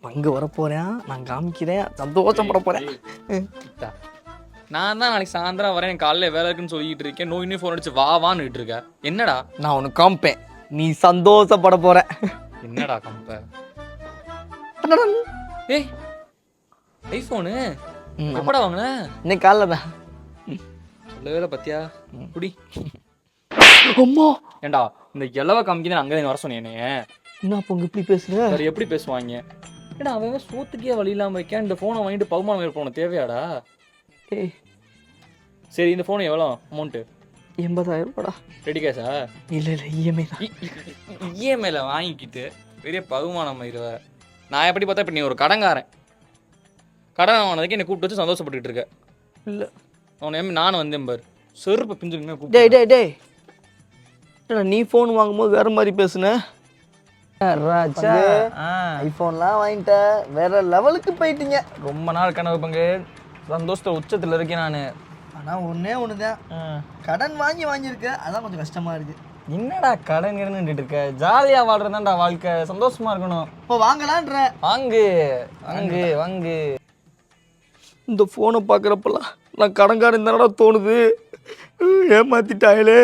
அங்கே வரப்போகிறேன், நான் காமிக்கிறேன், சந்தோஷப்பட போகிறேன். நான் தான் நாளைக்கு சாயந்தரம் வரேன், என் காலையில் வேலை இருக்குன்னு சொல்லிட்டு இருக்கேன். நோய் ஃபோன் அடிச்சு வான்னு இருக்க. என்னடா நான் உனக்கு காமிப்பேன், நீ சந்தோஷப்பட போற. என்னடா கம்ப? ஏய் ஐஃபோனு எப்படா வாங்கின? இன்னைக்கு காலைல தான். சொல்லவே பத்தியா குடி. அம்மா ஏண்டா இந்த எல்லவ காமிக்கு அங்கே வர சொன்னேனே. என்ன அப்போ இப்படி பேசுற? வேறு எப்படி பேசுவாங்க? ஏடா அவன் சோத்துக்கே வழி இல்லாமல் இருக்கேன். இந்த ஃபோனை வாங்கிட்டு பகுமானம் வேறு போன தேவையாடா? ஏய் சரி, இந்த ஃபோன் எவ்வளோ அமௌண்ட்டு? 80,000 ரூபாடா. ரெடி கேஷா? இல்லை இஎம்ஐ தான். இஎம்ஐயில் வாங்கிக்கிட்டு பெரிய பகுமானம் இருவ. நான் எப்படி பார்த்தா இப்போ நீ ஒரு கடங்காரன். கடன் வாங்கினதுக்கு என்னை கூப்பிட்டு வச்சு சந்தோஷப்பட்டுக்கிட்டு இருக்க. இல்லை அவனை நானும் வந்தேன் பாரு, செருப்பை பிஞ்சுமே கூப்பிட்டு. டேய் நீ ஃபோன் வாங்கும்போது வேற மாதிரி பேசுன. ராஜா ஐஃபோன்லாம் வாங்கிட்ட, வேற லெவலுக்கு போயிட்டீங்க. ரொம்ப நாள் கனவு பங்கு, சந்தோஷத்தை உச்சத்தில் இருக்கேன் நான். ஆனால் ஒன்றே ஒன்று தான், கடன் வாங்கியிருக்க, அதான் கொஞ்சம் கஷ்டமாக இருக்குது. என்னடா கடன் இருந்துட்டு இருக்க? ஜாலியாக வாழ்றதாண்டா வாழ்க்கை, சந்தோஷமா இருக்கணும். இப்போ வாங்கலான்ற. வாங்கு வாங்கு வாங்கு. இந்த ஃபோனை பார்க்குறப்பெல்லாம் நான் கடன்காரன் தானடா தோணுது. ஏமாத்திட்டாங்களே.